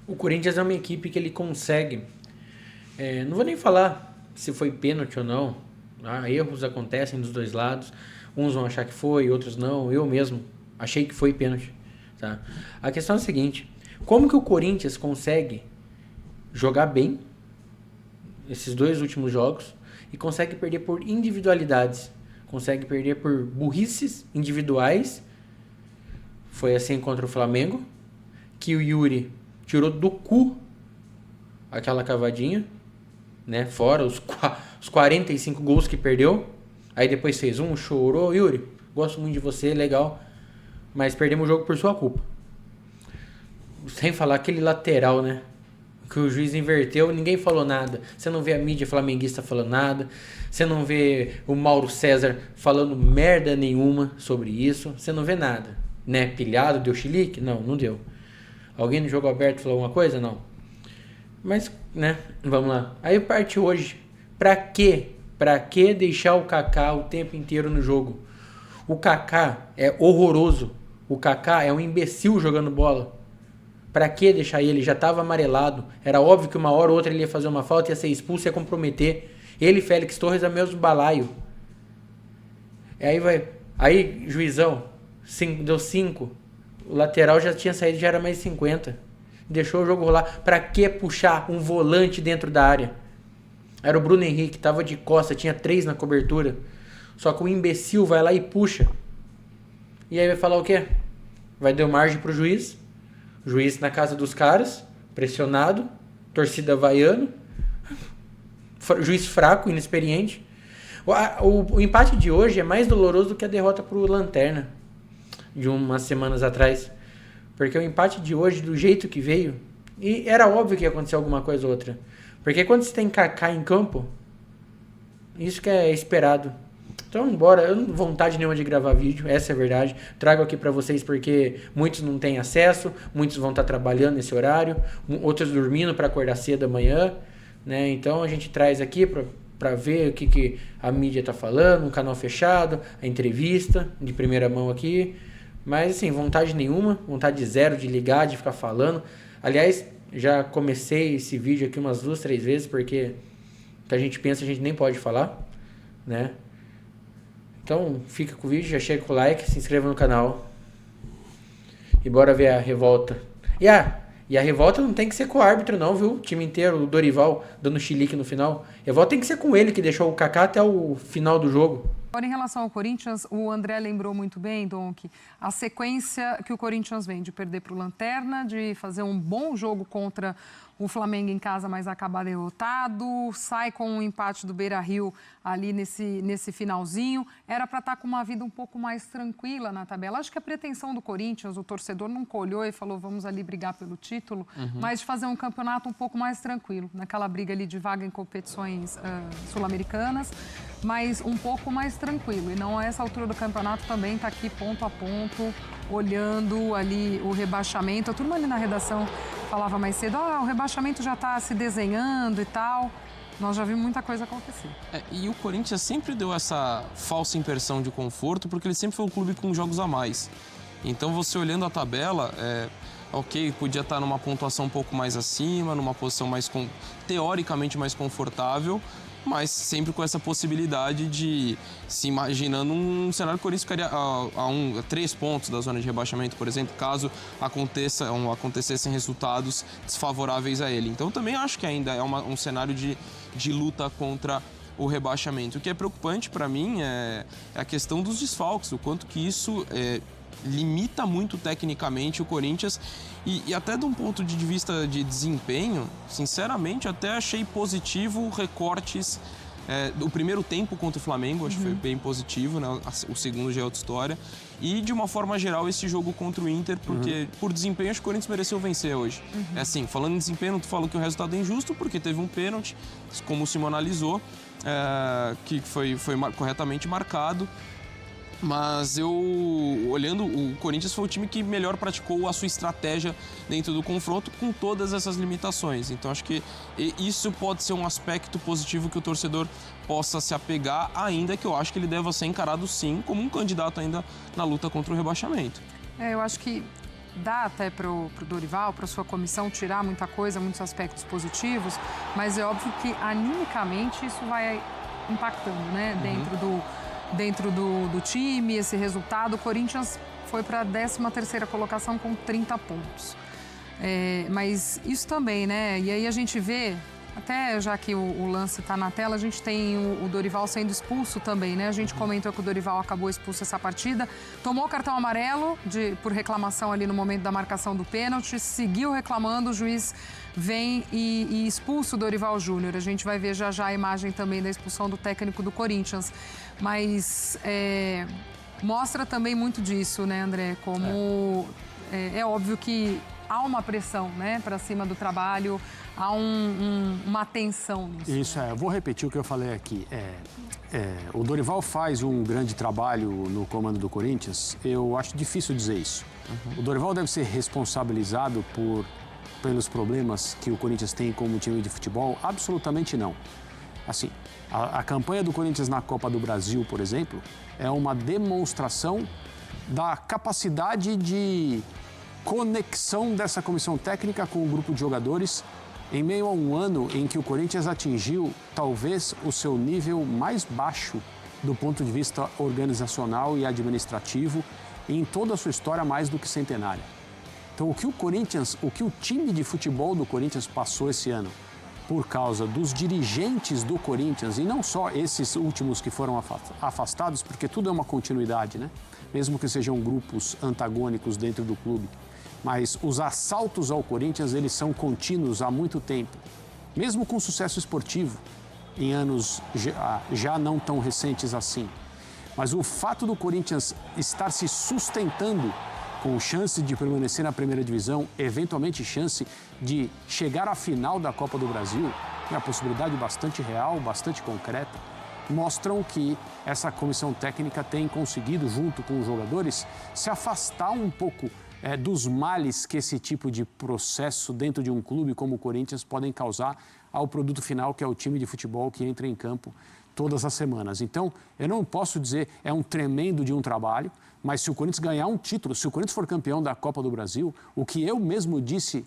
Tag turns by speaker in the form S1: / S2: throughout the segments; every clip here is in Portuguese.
S1: O Corinthians é uma equipe que ele consegue. Não vou nem falar se foi pênalti ou não. Erros acontecem dos dois lados. Uns vão achar que foi, outros não. Eu mesmo achei que foi pênalti. Tá? A questão é a seguinte: como que o Corinthians consegue jogar bem esses dois últimos jogos e consegue perder por individualidades? Consegue perder por burrices individuais. Foi assim contra o Flamengo, que o Yuri tirou do cu aquela cavadinha, né? Fora os 45 gols que perdeu. Aí depois fez chorou. Yuri, gosto muito de você, legal. Mas perdemos o jogo por sua culpa. Sem falar aquele lateral, né? Que o juiz inverteu, ninguém falou nada. Você não vê a mídia flamenguista falando nada. Você não vê o Mauro César falando merda nenhuma sobre isso. Você não vê nada. Né? Pilhado, deu chilique? Não, não deu. Alguém no jogo aberto falou alguma coisa? Não. Mas, né? Vamos lá. Aí parte hoje. Pra quê? Pra que deixar o Kaká o tempo inteiro no jogo? O Kaká é horroroso. O Kaká é um imbecil jogando bola. Pra que deixar ele? Já tava amarelado. Era óbvio que uma hora ou outra ele ia fazer uma falta, ia ser expulso, ia comprometer. Ele, Félix Torres, é o mesmo balaio. Aí, juizão, deu 5. O lateral já tinha saído, já era mais 50. Deixou o jogo rolar. Pra que puxar um volante dentro da área? Era o Bruno Henrique, tava de costa, tinha 3 na cobertura. Só que o imbecil vai lá e puxa. E aí vai falar o quê? Vai dar margem pro juiz. Juiz na casa dos caras, pressionado, torcida vaiando, juiz fraco, inexperiente. O empate de hoje é mais doloroso do que a derrota pro Lanterna, de umas semanas atrás. Porque o empate de hoje, do jeito que veio, e era óbvio que ia acontecer alguma coisa ou outra. Porque quando você tem Kaká em campo, isso que é esperado. Então, embora, eu não tenho vontade nenhuma de gravar vídeo, essa é a verdade. Trago aqui pra vocês porque muitos não têm acesso, muitos vão estar trabalhando nesse horário, outros dormindo para acordar cedo amanhã, né? Então a gente traz aqui pra ver o que a mídia tá falando, um canal fechado, a entrevista de primeira mão aqui. Mas assim, vontade nenhuma, vontade zero de ligar, de ficar falando. Aliás, já comecei esse vídeo aqui umas 2, 3 vezes, porque o que a gente pensa a gente nem pode falar, né? Então, fica com o vídeo, já chega com o like, se inscreva no canal. E bora ver a revolta. E a revolta não tem que ser com o árbitro não, viu? O time inteiro, o Dorival dando chilique no final. A revolta tem que ser com ele, que deixou o Kaká até o final do jogo.
S2: Agora, em relação ao Corinthians, o André lembrou muito bem, Dom, que a sequência que o Corinthians vem de perder para o Lanterna, de fazer um bom jogo contra o Flamengo em casa, mas acabar derrotado, sai com um empate do Beira-Rio ali nesse finalzinho. Era para estar com uma vida um pouco mais tranquila na tabela. Acho que a pretensão do Corinthians, o torcedor nunca olhou e falou, vamos ali brigar pelo título, mas de fazer um campeonato um pouco mais tranquilo, naquela briga ali de vaga em competições sul-americanas, mas um pouco mais tranquilo. E não a essa altura do campeonato também está aqui ponto a ponto, olhando ali o rebaixamento. A turma ali na redação falava mais cedo, o rebaixamento já está se desenhando e tal. Nós já vimos muita coisa acontecer.
S3: E o Corinthians sempre deu essa falsa impressão de conforto, porque ele sempre foi um clube com jogos a mais. Então, você olhando a tabela, ok, podia estar numa pontuação um pouco mais acima, numa posição mais teoricamente mais confortável, mas sempre com essa possibilidade de se imaginando um cenário que o Corinthians ficaria a 3 pontos da zona de rebaixamento, por exemplo, caso acontecessem resultados desfavoráveis a ele. Então, também acho que ainda é um cenário de luta contra o rebaixamento. O que é preocupante para mim é a questão dos desfalques, o quanto que isso limita muito tecnicamente o Corinthians e até de um ponto de vista de desempenho, sinceramente, até achei positivo recortes do primeiro tempo contra o Flamengo, acho que foi bem positivo, né? O segundo já é outra história. E, de uma forma geral, esse jogo contra o Inter, porque por desempenho acho que o Corinthians mereceu vencer hoje. É assim, falando em desempenho, não falo que o resultado é injusto, porque teve um pênalti, como o Simão analisou, que foi corretamente marcado. Mas olhando, o Corinthians foi o time que melhor praticou a sua estratégia dentro do confronto com todas essas limitações. Então acho que isso pode ser um aspecto positivo que o torcedor possa se apegar, ainda que eu acho que ele deva ser encarado sim como um candidato ainda na luta contra o rebaixamento.
S2: Eu acho que dá até para o Dorival, para sua comissão, tirar muita coisa, muitos aspectos positivos, mas é óbvio que animicamente isso vai impactando, né? Dentro do time, esse resultado. O Corinthians foi para a 13ª colocação com 30 pontos. Mas isso também, né? E aí a gente vê, até já que o lance está na tela, a gente tem o Dorival sendo expulso também, né? A gente comentou que o Dorival acabou expulso essa partida, tomou cartão amarelo por reclamação ali no momento da marcação do pênalti, seguiu reclamando, o juiz vem e expulsa o Dorival Júnior. A gente vai ver já a imagem também da expulsão do técnico do Corinthians. Mas mostra também muito disso, né, André? Como é óbvio que há uma pressão, né, para cima do trabalho, há uma tensão nisso. Isso,
S4: eu vou repetir o que eu falei aqui. O Dorival faz um grande trabalho no comando do Corinthians, eu acho difícil dizer isso. O Dorival deve ser responsabilizado pelos problemas que o Corinthians tem como time de futebol? Absolutamente não. Assim, a campanha do Corinthians na Copa do Brasil, por exemplo, é uma demonstração da capacidade de conexão dessa comissão técnica com o grupo de jogadores em meio a um ano em que o Corinthians atingiu talvez o seu nível mais baixo do ponto de vista organizacional e administrativo e em toda a sua história mais do que centenária. Então, o que o time de futebol do Corinthians passou esse ano por causa dos dirigentes do Corinthians, e não só esses últimos que foram afastados, porque tudo é uma continuidade, né? Mesmo que sejam grupos antagônicos dentro do clube. Mas os assaltos ao Corinthians, eles são contínuos há muito tempo. Mesmo com sucesso esportivo, em anos já não tão recentes assim. Mas o fato do Corinthians estar se sustentando com chance de permanecer na primeira divisão, eventualmente chance de chegar à final da Copa do Brasil, é uma possibilidade bastante real, bastante concreta, mostram que essa comissão técnica tem conseguido, junto com os jogadores, se afastar um pouco dos males que esse tipo de processo dentro de um clube como o Corinthians podem causar ao produto final, que é o time de futebol que entra em campo todas as semanas. Então, eu não posso dizer é um tremendo de um trabalho, mas se o Corinthians ganhar um título, se o Corinthians for campeão da Copa do Brasil, o que eu mesmo disse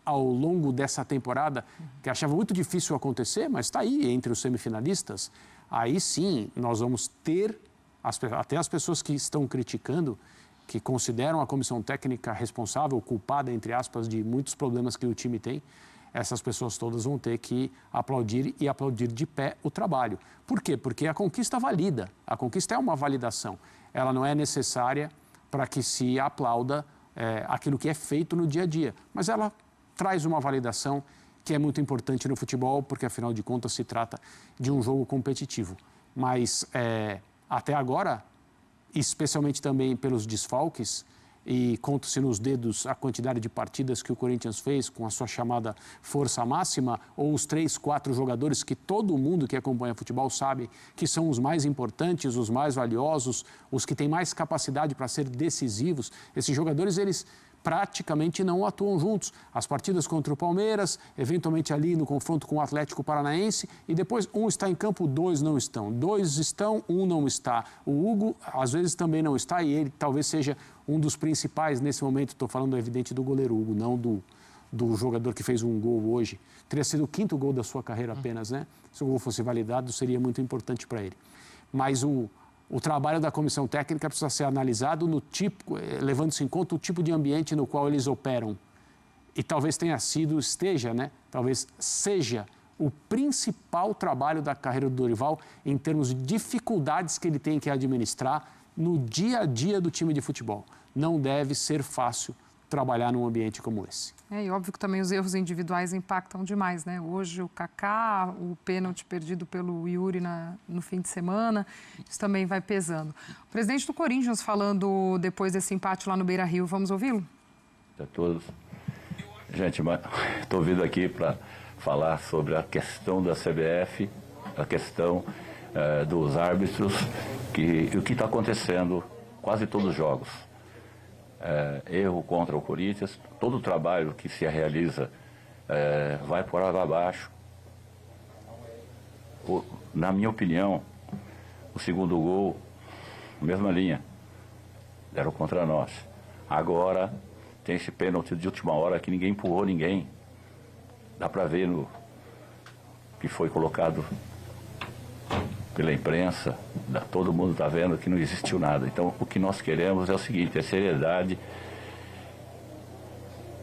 S4: ao longo dessa temporada, que achava muito difícil acontecer, mas está aí entre os semifinalistas, aí sim nós vamos ter, até as pessoas que estão criticando, que consideram a comissão técnica responsável, culpada, entre aspas, de muitos problemas que o time tem, essas pessoas todas vão ter que aplaudir e aplaudir de pé o trabalho. Por quê? Porque a conquista valida, a conquista é uma validação. Ela não é necessária para que se aplauda aquilo que é feito no dia a dia, mas ela traz uma validação que é muito importante no futebol, porque afinal de contas se trata de um jogo competitivo. Mas até agora, especialmente também pelos desfalques, e conta-se nos dedos a quantidade de partidas que o Corinthians fez com a sua chamada força máxima, ou os 3, 4 jogadores que todo mundo que acompanha futebol sabe que são os mais importantes, os mais valiosos, os que têm mais capacidade para ser decisivos. Esses jogadores, eles praticamente não atuam juntos. As partidas contra o Palmeiras, eventualmente ali no confronto com o Atlético Paranaense, e depois um está em campo, 2 não estão. 2 estão, 1 não está. O Hugo, às vezes, também não está, e ele talvez seja um dos principais nesse momento. Estou falando, evidente, do goleiro Hugo, não do jogador que fez um gol hoje. Teria sido o 5º gol da sua carreira apenas, né? Se o gol fosse validado, seria muito importante para ele. Mas o trabalho da comissão técnica precisa ser analisado levando-se em conta o tipo de ambiente no qual eles operam. E talvez esteja, né? Talvez seja o principal trabalho da carreira do Dorival em termos de dificuldades que ele tem que administrar no dia a dia do time de futebol. Não deve ser fácil trabalhar num ambiente como esse.
S2: E óbvio que também os erros individuais impactam demais, né? Hoje o Kaká, o pênalti perdido pelo Yuri no fim de semana, isso também vai pesando. O presidente do Corinthians falando depois desse empate lá no Beira-Rio, vamos ouvi-lo?
S5: A todos. Gente, estou vindo aqui para falar sobre a questão da CBF, a questão dos árbitros, o que está acontecendo quase todos os jogos. Erro contra o Corinthians, todo o trabalho que se realiza vai por água abaixo. Na minha opinião, o segundo gol, mesma linha, deram contra nós. Agora tem esse pênalti de última hora que ninguém empurrou ninguém. Dá para ver no que foi colocado pela imprensa, todo mundo está vendo que não existiu nada. Então o que nós queremos é o seguinte, é seriedade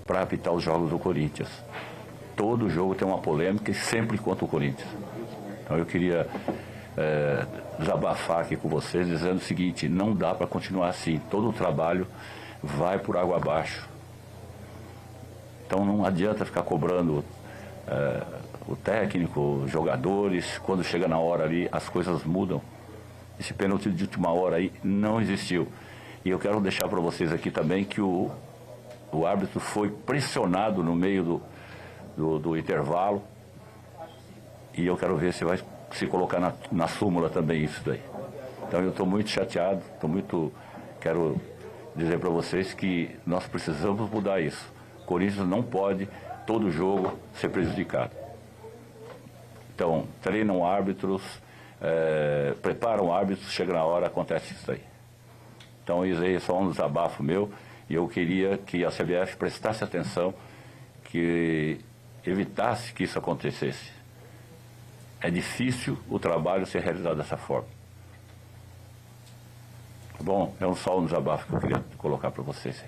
S5: para apitar os jogos do Corinthians. Todo jogo tem uma polêmica e sempre contra o Corinthians. Então eu queria desabafar aqui com vocês dizendo o seguinte, não dá para continuar assim, todo o trabalho vai por água abaixo. Então não adianta ficar cobrando o técnico, os jogadores, quando chega na hora ali as coisas mudam. Esse pênalti de última hora aí não existiu. E eu quero deixar para vocês aqui também que o árbitro foi pressionado no meio do intervalo. E eu quero ver se vai se colocar na súmula também isso daí. Então eu estou muito chateado, quero dizer para vocês que nós precisamos mudar isso. O Corinthians não pode, todo jogo, ser prejudicado. Então, treinam árbitros, preparam árbitros, chega na hora, acontece isso daí. Então isso aí é só um desabafo meu, e eu queria que a CBF prestasse atenção, que evitasse que isso acontecesse. É difícil o trabalho ser realizado dessa forma. Bom, é só um desabafo que eu queria colocar para vocês.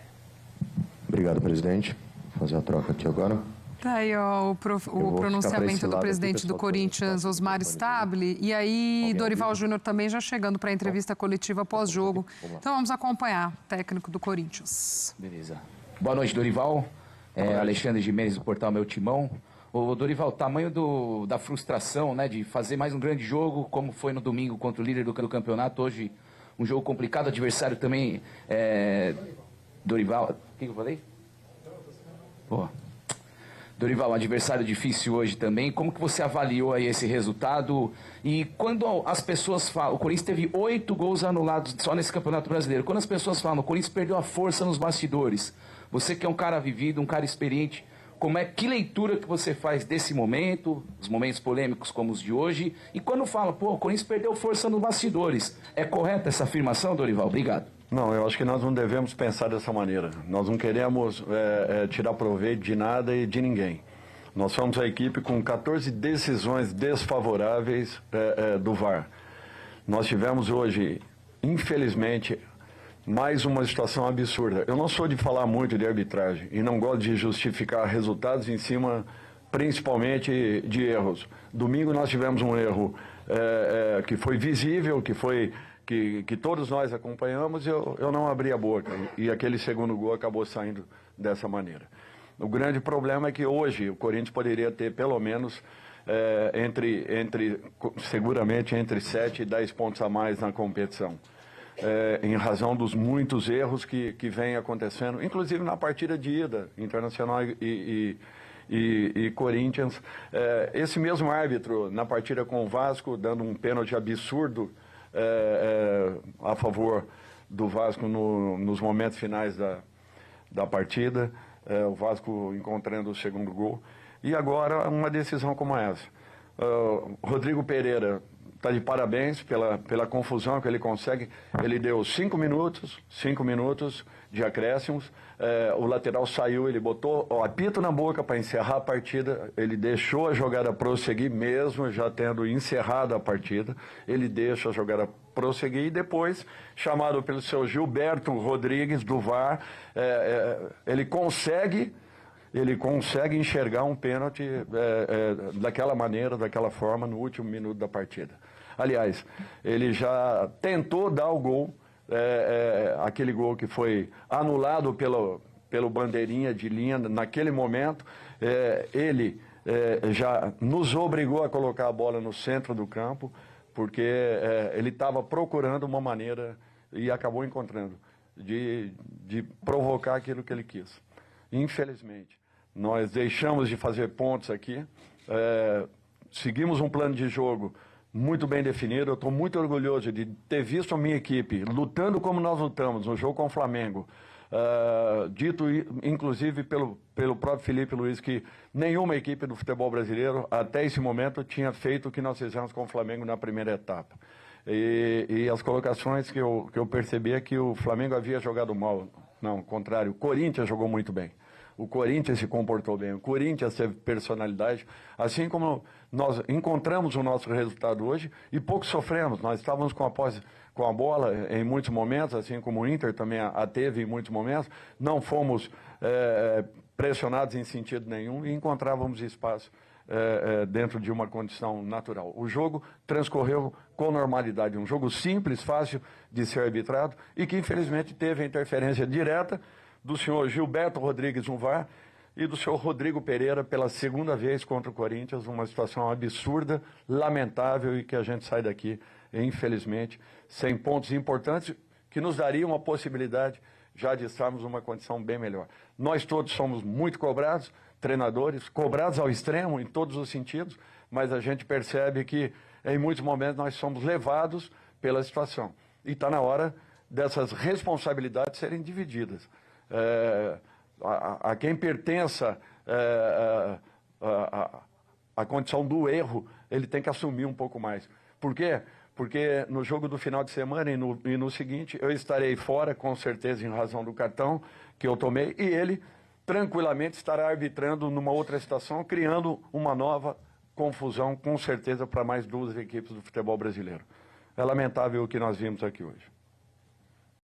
S6: Obrigado, presidente. Vou fazer a troca aqui agora.
S2: Tá aí, ó, o pronunciamento do presidente do Corinthians, Osmar Stabile. E aí, Dorival Júnior também já chegando para a entrevista coletiva pós-jogo. Então vamos acompanhar o técnico do Corinthians.
S7: Beleza. Boa noite, Dorival. Alexandre Gimenez do portal Meu Timão. Ô, Dorival, tamanho da frustração, né, de fazer mais um grande jogo, como foi no domingo contra o líder do campeonato. Hoje, um jogo complicado, adversário também. Dorival, o que eu falei? Pô. Dorival, um adversário difícil hoje também. Como que você avaliou aí esse resultado? E quando as pessoas falam... O Corinthians teve 8 gols anulados só nesse Campeonato Brasileiro. Quando as pessoas falam, o Corinthians perdeu a força nos bastidores. Você que é um cara vivido, um cara experiente, que leitura que você faz desse momento, os momentos polêmicos como os de hoje? E quando fala, o Corinthians perdeu força nos bastidores. É correta essa afirmação, Dorival? Obrigado.
S8: Não, eu acho que nós não devemos pensar dessa maneira. Nós não queremos tirar proveito de nada e de ninguém. Nós somos a equipe com 14 decisões desfavoráveis do VAR. Nós tivemos hoje, infelizmente, mais uma situação absurda. Eu não sou de falar muito de arbitragem e não gosto de justificar resultados em cima, principalmente, de erros. Domingo nós tivemos um erro que foi visível, que todos nós acompanhamos, eu não abri a boca. E aquele segundo gol acabou saindo dessa maneira. O grande problema é que hoje o Corinthians poderia ter pelo menos seguramente entre 7 e 10 pontos a mais na competição. Em razão dos muitos erros que vem acontecendo, inclusive na partida de ida, Internacional e Corinthians. Esse mesmo árbitro, na partida com o Vasco, dando um pênalti absurdo a favor do Vasco nos momentos finais da partida, o Vasco encontrando o segundo gol. E agora uma decisão como essa. Rodrigo Pereira está de parabéns pela confusão que ele consegue. Ele deu 5 minutos de acréscimos. O lateral saiu, ele botou o apito na boca para encerrar a partida. Ele deixou a jogada prosseguir, mesmo já tendo encerrado a partida. Ele deixa a jogada prosseguir e depois, chamado pelo seu Gilberto Rodrigues, do VAR, ele consegue enxergar um pênalti daquela maneira, daquela forma, no último minuto da partida. Aliás, ele já tentou dar o gol, aquele gol que foi anulado pelo bandeirinha de linha naquele momento. Ele já nos obrigou a colocar a bola no centro do campo, porque ele estava procurando uma maneira, e acabou encontrando, de provocar aquilo que ele quis. Infelizmente, nós deixamos de fazer pontos aqui, seguimos um plano de jogo muito bem definido. Eu estou muito orgulhoso de ter visto a minha equipe lutando como nós lutamos no jogo com o Flamengo, dito inclusive pelo próprio Felipe Luiz, que nenhuma equipe do futebol brasileiro até esse momento tinha feito o que nós fizemos com o Flamengo na primeira etapa. E as colocações que eu percebi é que o Flamengo havia jogado mal Não, ao contrário, o Corinthians jogou muito bem. O Corinthians se comportou bem, o Corinthians teve personalidade, assim como nós encontramos o nosso resultado hoje e pouco sofremos. Nós estávamos com a bola em muitos momentos, assim como o Inter também a teve em muitos momentos, não fomos pressionados em sentido nenhum e encontrávamos espaço dentro de uma condição natural. O jogo transcorreu com normalidade, um jogo simples, fácil de ser arbitrado e que infelizmente teve a interferência direta do senhor Gilberto Rodrigues no VAR e do senhor Rodrigo Pereira pela segunda vez contra o Corinthians, uma situação absurda, lamentável e que a gente sai daqui, infelizmente, sem pontos importantes que nos dariam uma possibilidade já de estarmos numa condição bem melhor. Nós todos somos muito cobrados, treinadores, cobrados ao extremo em todos os sentidos, mas a gente percebe que em muitos momentos nós somos levados pela situação. E está na hora dessas responsabilidades serem divididas. A quem pertença a condição do erro, ele tem que assumir um pouco mais. Por quê? Porque no jogo do final de semana e no seguinte, eu estarei fora, com certeza, em razão do cartão que eu tomei, e ele tranquilamente estará arbitrando numa outra situação, criando uma nova confusão, com certeza, para mais duas equipes do futebol brasileiro. É lamentável o que nós vimos aqui hoje.